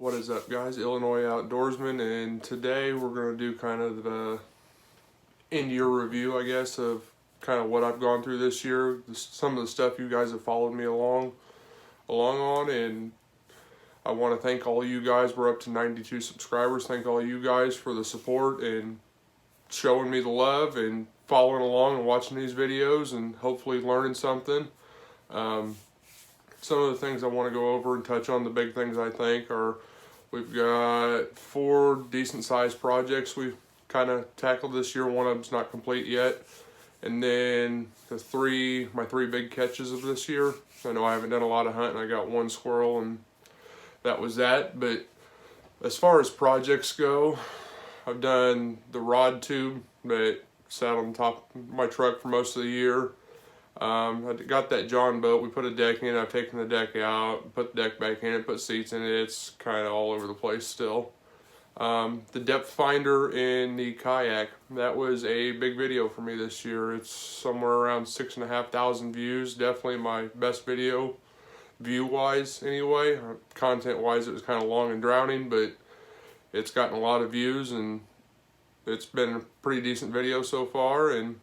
What is up, guys? Illinois Outdoorsman, and today we're going to do kind of the end-year review, I guess, of kind of what I've gone through this year, some of the stuff you guys have followed me along on, and I want to thank all you guys. We're up to 92 subscribers. Thank all you guys for the support and showing me the love and following along and watching these videos and hopefully learning something. Some of the things I want to go over and touch on, the big things I think are, we've got 4 decent sized projects we've kind of tackled this year. One of them's not complete yet. And then my 3 big catches of this year. I know I haven't done a lot of hunting. I got 1 squirrel and that was that. But as far as projects go, I've done the rod tube that sat on top of my truck for most of the year. I got that John boat. We put a deck in. I've taken the deck out, put the deck back in it, put seats in it. It's kind of all over the place still. The depth finder in the kayak, that was a big video for me this year. It's somewhere around 6,500 views. Definitely my best video, view-wise anyway. Content-wise, it was kind of long and drowning, but it's gotten a lot of views, and it's been a pretty decent video so far. And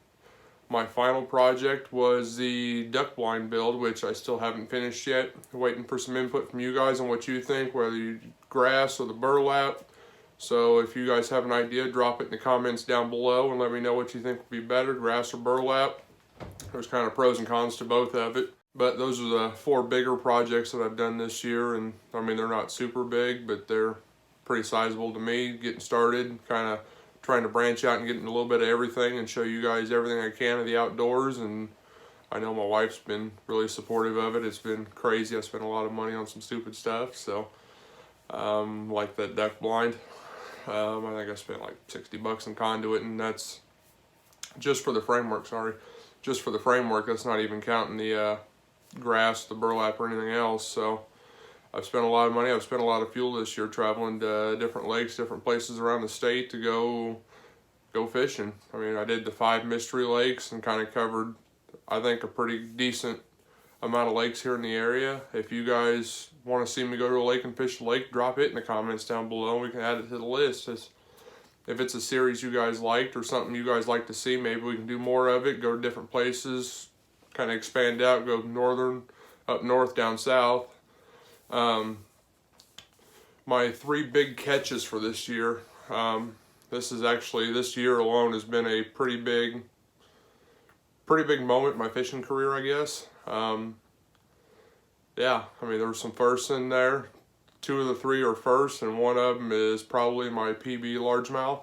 my final project was the duck blind build, which I still haven't finished yet. Waiting for some input from you guys on what you think, whether you grass or the burlap. So if you guys have an idea, drop it in the comments down below and let me know what you think would be better, grass or burlap. There's kind of pros and cons to both of it. But those are the 4 bigger projects that I've done this year. And I mean, they're not super big, but they're pretty sizable to me. Getting started, kind of trying to branch out and get into a little bit of everything and show you guys everything I can of the outdoors. And I know my wife's been really supportive of it. It's been crazy. I spent a lot of money on some stupid stuff. So like that duck blind, I think I spent like $60 in conduit, and that's just for the framework. Just for the framework. That's not even counting the grass, the burlap, or anything else. So I've spent a lot of money. I've spent a lot of fuel this year traveling to different lakes, different places around the state to go fishing. I mean, I did the 5 mystery lakes and kind of covered, I think, a pretty decent amount of lakes here in the area. If you guys want to see me go to a lake and fish a lake, drop it in the comments down below and we can add it to the list. If it's a series you guys liked or something you guys like to see, maybe we can do more of it, go to different places, kind of expand out, go northern, up north, down south. My 3 big catches for this year. This year alone has been a pretty big moment in my fishing career, I guess. Yeah, I mean, there were some firsts in there. 2 of the 3 are firsts, and one of them is probably my PB largemouth.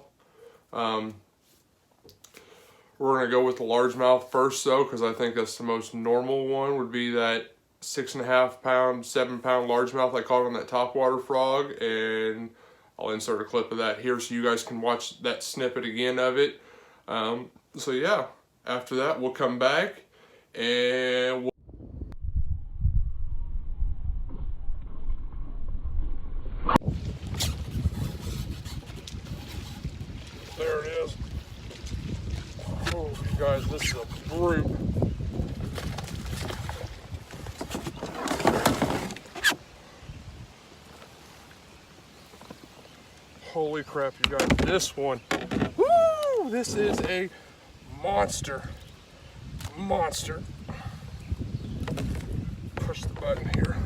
We're gonna go with the largemouth first, though, because I think that's the most normal one. Would be that 6.5 pound, 7 pound largemouth I caught on that topwater frog, and I'll insert a clip of that here so you guys can watch that snippet again of it. So yeah, after that we'll come back and there it is. Oh, you guys, this is a brute. Holy crap, you guys, this one, woo, this is a monster. Push the button here,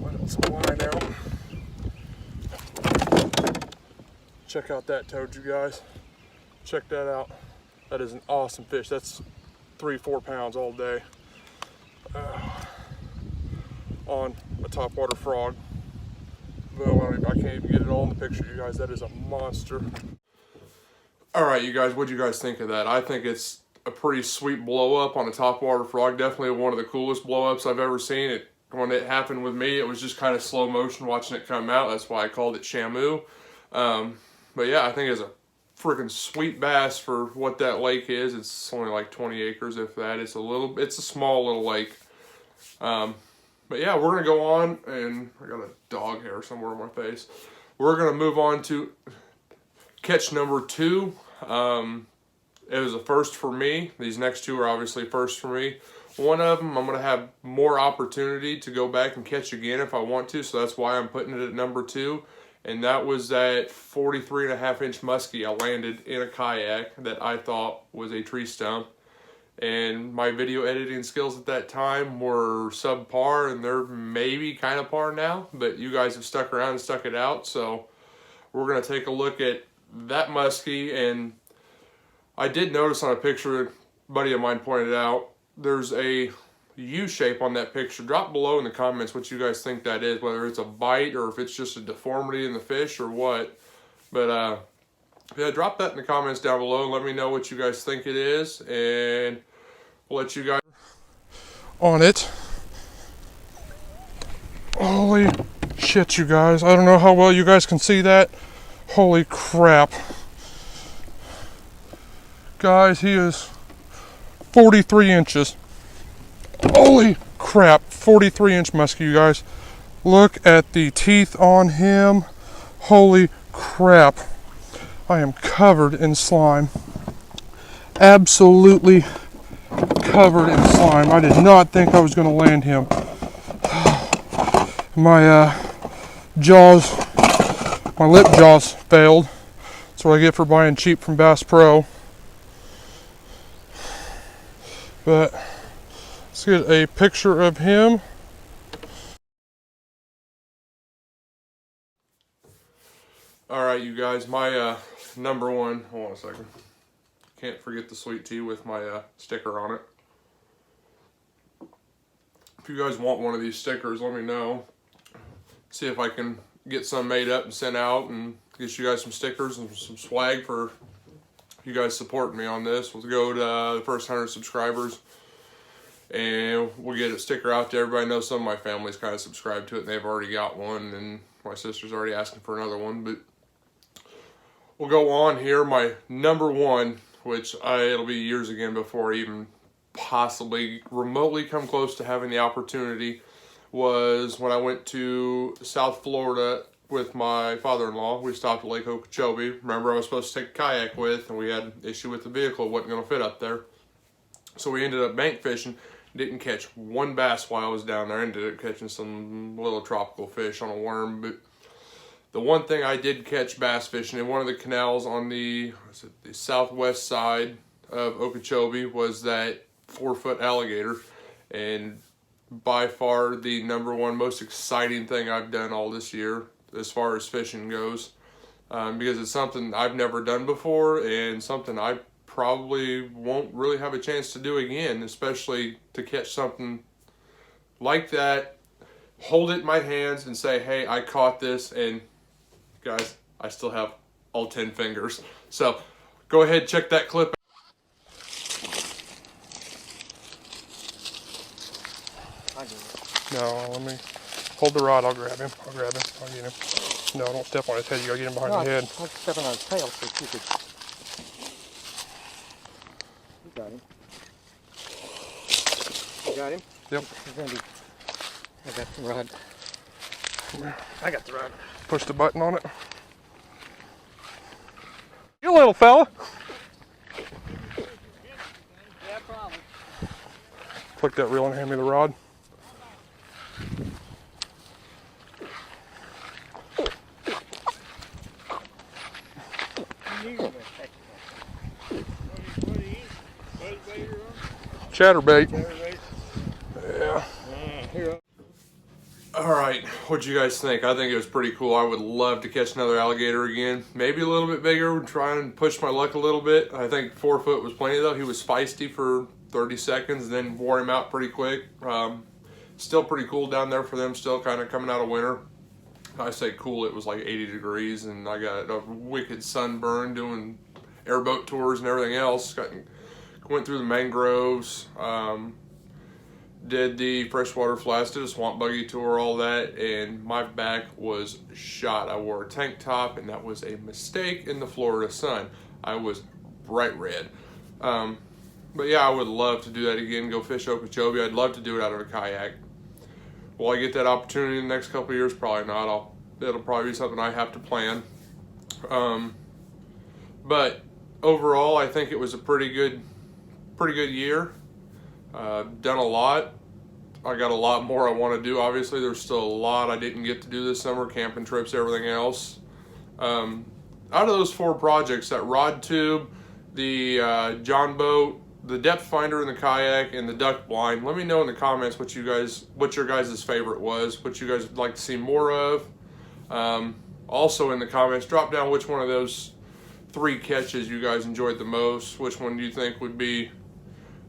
let it slide out. Check out that toad, you guys. Check that out. That is an awesome fish. That's 3-4 pounds all day on a topwater frog. Well, I can't even get it all in the picture, you guys. That is a monster. All right, you guys, what'd you guys think of that? I think it's a pretty sweet blow up on a topwater frog. Definitely one of the coolest blow ups I've ever seen. When it happened with me, it was just kind of slow motion watching it come out. That's why I called it Shamu. But yeah, I think it's a freaking sweet bass for what that lake is. It's only like 20 acres, if that. It's a small little lake. But yeah, we're gonna go on, and I got a dog hair somewhere on my face. We're gonna move on to catch number 2. It was a first for me. These next 2 are obviously first for me. One of them I'm going to have more opportunity to go back and catch again if I want to, so that's why I'm putting it at number 2. And that was that 43.5-inch muskie I landed in a kayak that I thought was a tree stump. And my video editing skills at that time were subpar, and they're maybe kind of par now, but you guys have stuck around and stuck it out, so we're going to take a look at that muskie. And I did notice on a picture, a buddy of mine pointed out, there's a U shape on that picture. Drop below in the comments what you guys think that is, whether it's a bite or if it's just a deformity in the fish or what. But yeah, drop that in the comments down below and let me know what you guys think it is, and we'll let you guys on it. Holy shit, you guys. I don't know how well you guys can see that. Holy crap. Guys, he is 43 inches. Holy crap, 43-inch muskie, you guys. Look at the teeth on him. Holy crap. I am covered in slime. Absolutely covered in slime. I did not think I was going to land him. My jaws, my lip jaws failed. That's what I get for buying cheap from Bass Pro. But let's get a picture of him. Alright, you guys, my number 1, hold on a second. Can't forget the sweet tea with my sticker on it. If you guys want one of these stickers, let me know. See if I can get some made up and sent out and get you guys some stickers and some swag for you guys supporting me on this. We'll go to the first 100 subscribers and we'll get a sticker out there. Everybody knows some of my family's kind of subscribed to it and they've already got one, and my sister's already asking for another one. But we'll go on here. My number 1, which it'll be years again before I even possibly remotely come close to having the opportunity, was when I went to South Florida with my father-in-law. We stopped at Lake Okeechobee. Remember, I was supposed to take a kayak with, and we had an issue with the vehicle. It wasn't going to fit up there. So we ended up bank fishing. Didn't catch one bass while I was down there. Ended up catching some little tropical fish on a worm. But the one thing I did catch bass fishing in one of the canals on the southwest side of Okeechobee was that 4-foot alligator. And by far the number 1 most exciting thing I've done all this year as far as fishing goes, because it's something I've never done before and something I probably won't really have a chance to do again, especially to catch something like that, hold it in my hands and say, hey, I caught this. And guys, I still have all 10 fingers. So go ahead, check that clip. No, let me hold the rod. I'll grab him. I'll get him. No, don't step on his head. You gotta get him behind the head. I'm stepping on his tail so you could. You got him. You got him? Yep. I got the rod. I got the rod. Push the button on it. You little fella. Yeah, probably. Click that reel and hand me the rod. Chatterbait. Yeah. Alright, what'd you guys think? I think it was pretty cool. I would love to catch another alligator again. Maybe a little bit bigger, try and push my luck a little bit. I think 4 foot was plenty though. He was feisty for 30 seconds and then wore him out pretty quick. Still pretty cool down there for them, still kind of coming out of winter. I say cool, it was like 80 degrees and I got a wicked sunburn doing airboat tours and everything else. Went through the mangroves, did the freshwater flats, did a swamp buggy tour, all that, and my back was shot. I wore a tank top and that was a mistake in the Florida sun. I was bright red. But yeah, I would love to do that again, go fish Okeechobee. I'd love to do it out of a kayak. Will I get that opportunity in the next couple of years? Probably not. It'll probably be something I have to plan. But overall, I think it was a pretty good year. Done a lot. I got a lot more I want to do. Obviously, there's still a lot I didn't get to do this summer, camping trips, everything else. Out of those 4 projects, that rod tube, the John boat, the depth finder in the kayak, and the duck blind, let me know in the comments what your guys' favorite was, what you guys would like to see more of. Also in the comments, drop down which one of those 3 catches you guys enjoyed the most. Which one do you think would be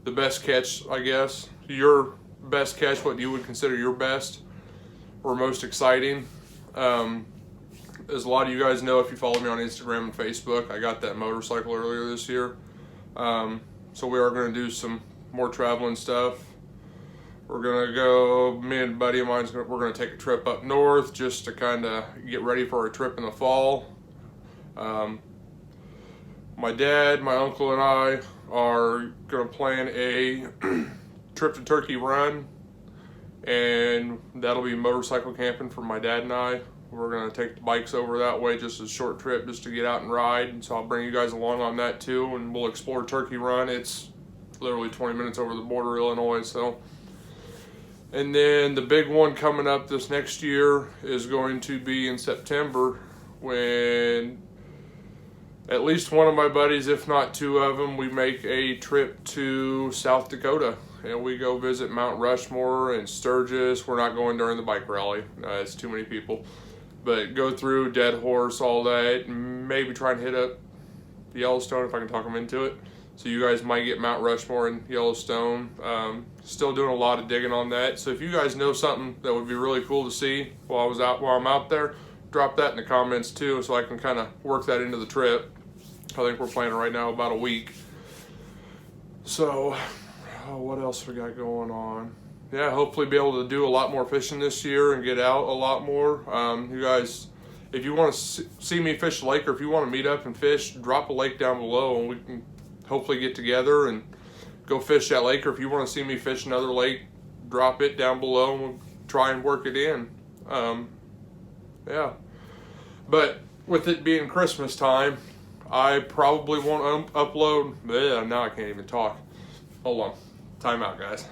the best catch, I guess? Your best catch, what you would consider your best or most exciting. As a lot of you guys know, if you follow me on Instagram and Facebook, I got that motorcycle earlier this year. So we are going to do some more traveling stuff. We're going to go, me and a buddy of mine, we're going to take a trip up north just to kind of get ready for our trip in the fall. My dad, my uncle, and I are going to plan a trip to Turkey Run, and that'll be motorcycle camping for my dad and I. We're going to take the bikes over that way, just a short trip just to get out and ride. And so I'll bring you guys along on that too, and we'll explore Turkey Run. It's literally 20 minutes over the border, Illinois. So, and then the big one coming up this next year is going to be in September, when at least one of my buddies, if not 2 of them, we make a trip to South Dakota. And we go visit Mount Rushmore and Sturgis. We're not going during the bike rally. It's too many people. But go through Dead Horse, all that, and maybe try and hit up Yellowstone if I can talk them into it. So you guys might get Mount Rushmore and Yellowstone. Still doing a lot of digging on that. So if you guys know something that would be really cool to see while I'm out there, drop that in the comments too, so I can kind of work that into the trip. I think we're planning right now about a week. So, what else we got going on? Yeah, hopefully be able to do a lot more fishing this year and get out a lot more. You guys, if you want to see me fish a lake, or if you want to meet up and fish, drop a lake down below and we can hopefully get together and go fish that lake. Or if you want to see me fish another lake, drop it down below and we'll try and work it in. Yeah. But with it being Christmas time, I probably won't upload. Now I can't even talk. Hold on. Time out, guys.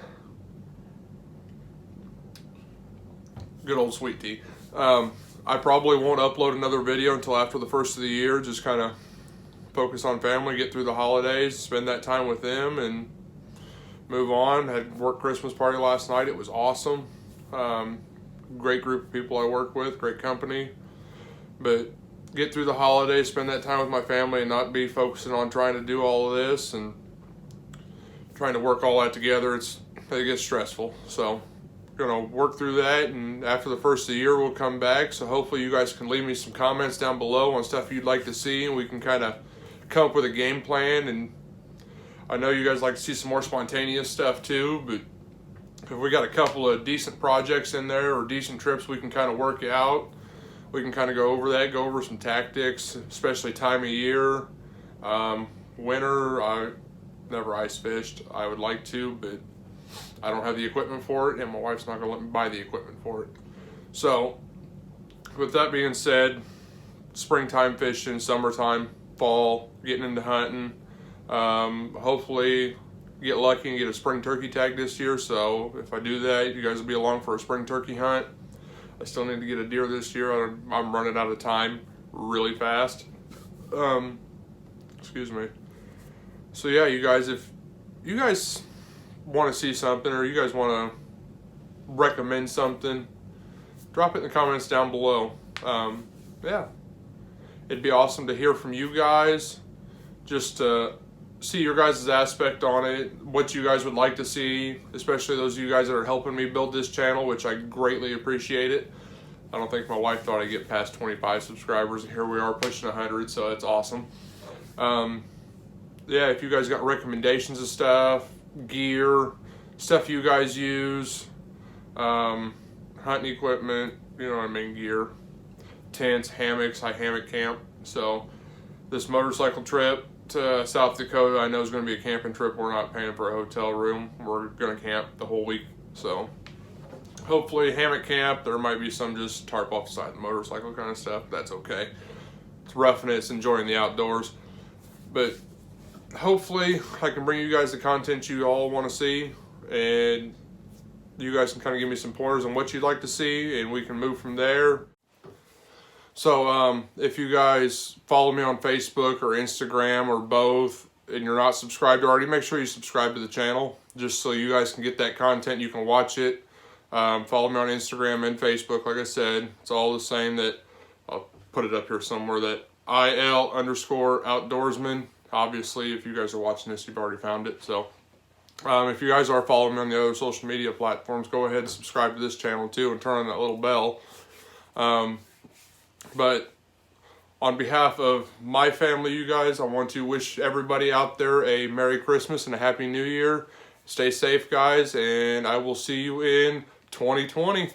Good old sweet tea. I probably won't upload another video until after the first of the year. Just kind of focus on family, get through the holidays, spend that time with them, and move on. Had work Christmas party last night. It was awesome. Great group of people I work with, great company. But get through the holidays, spend that time with my family, and not be focusing on trying to do all of this and trying to work all that together. It gets stressful. So gonna work through that, and after the first of the year we'll come back. So hopefully you guys can leave me some comments down below on stuff you'd like to see, and we can kind of come up with a game plan. And I know you guys like to see some more spontaneous stuff too, but if we got a couple of decent projects in there or decent trips we can kind of work out, we can kind of go over some tactics, especially time of year. Winter, I never ice fished. I would like to, but I don't have the equipment for it, and my wife's not going to let me buy the equipment for it. So, with that being said, springtime fishing, summertime, fall, getting into hunting. Hopefully get lucky and get a spring turkey tag this year. So if I do that, you guys will be along for a spring turkey hunt. I still need to get a deer this year. I'm running out of time really fast. Excuse me. So yeah, you guys, if you guys want to see something, or you guys want to recommend something, drop it in the comments down below. Yeah, it'd be awesome to hear from you guys, just to see your guys' aspect on it, what you guys would like to see, especially those of you guys that are helping me build this channel, which I greatly appreciate it. I don't think my wife thought I'd get past 25 subscribers, and here we are pushing 100, so it's awesome. Yeah, if you guys got recommendations of stuff, gear, stuff you guys use, hunting equipment, you know what I mean, gear, tents, hammocks, I hammock camp. So this motorcycle trip to South Dakota, I know is going to be a camping trip. We're not paying for a hotel room. We're going to camp the whole week. So hopefully hammock camp. There might be some just tarp off the side of the motorcycle kind of stuff. That's okay. It's roughing it. It's enjoying the outdoors. But hopefully I can bring you guys the content you all want to see, and you guys can kind of give me some pointers on what you'd like to see, and we can move from there. So if you guys follow me on Facebook or Instagram or both, and you're not subscribed already, make sure you subscribe to the channel, just so you guys can get that content. You can watch it. Follow me on Instagram and Facebook. Like I said, it's all the same. That I'll put it up here somewhere, that IL_outdoorsman. Obviously, if you guys are watching this, you've already found it. So if you guys are following me on the other social media platforms, go ahead and subscribe to this channel too, and turn on that little bell. But on behalf of my family, you guys, I want to wish everybody out there a Merry Christmas and a Happy New Year. Stay safe, guys, and I will see you in 2020.